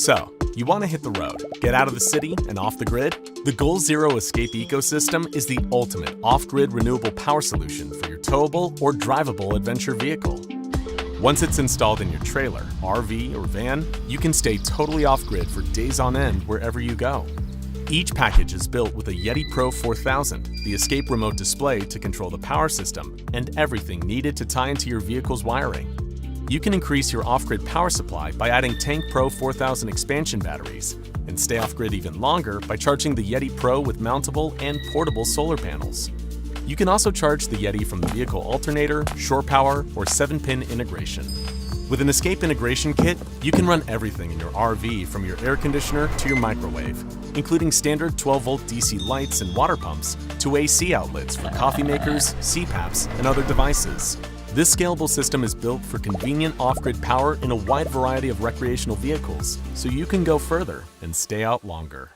So, you want to hit the road, get out of the city and off the grid? The Goal Zero Escape ecosystem is the ultimate off-grid renewable power solution for your towable or drivable adventure vehicle. Once it's installed in your trailer, RV, or van, you can stay totally off-grid for days on end wherever you go. Each package is built with a Yeti PRO 4000, the escape remote display to control the power system, and everything needed to tie into your vehicle's wiring. You can increase your off-grid power supply by adding Tank Pro 4000 expansion batteries, and stay off-grid even longer by charging the Yeti PRO with mountable and portable solar panels. You can also charge the Yeti from the vehicle alternator, shore power, or 7-pin integration. With an Escape integration kit, you can run everything in your RV from your air conditioner to your microwave, including standard 12-volt DC lights and water pumps to AC outlets for coffee makers, CPAPs, and other devices. This scalable system is built for convenient off-grid power in a wide variety of recreational vehicles, so you can go further and stay out longer.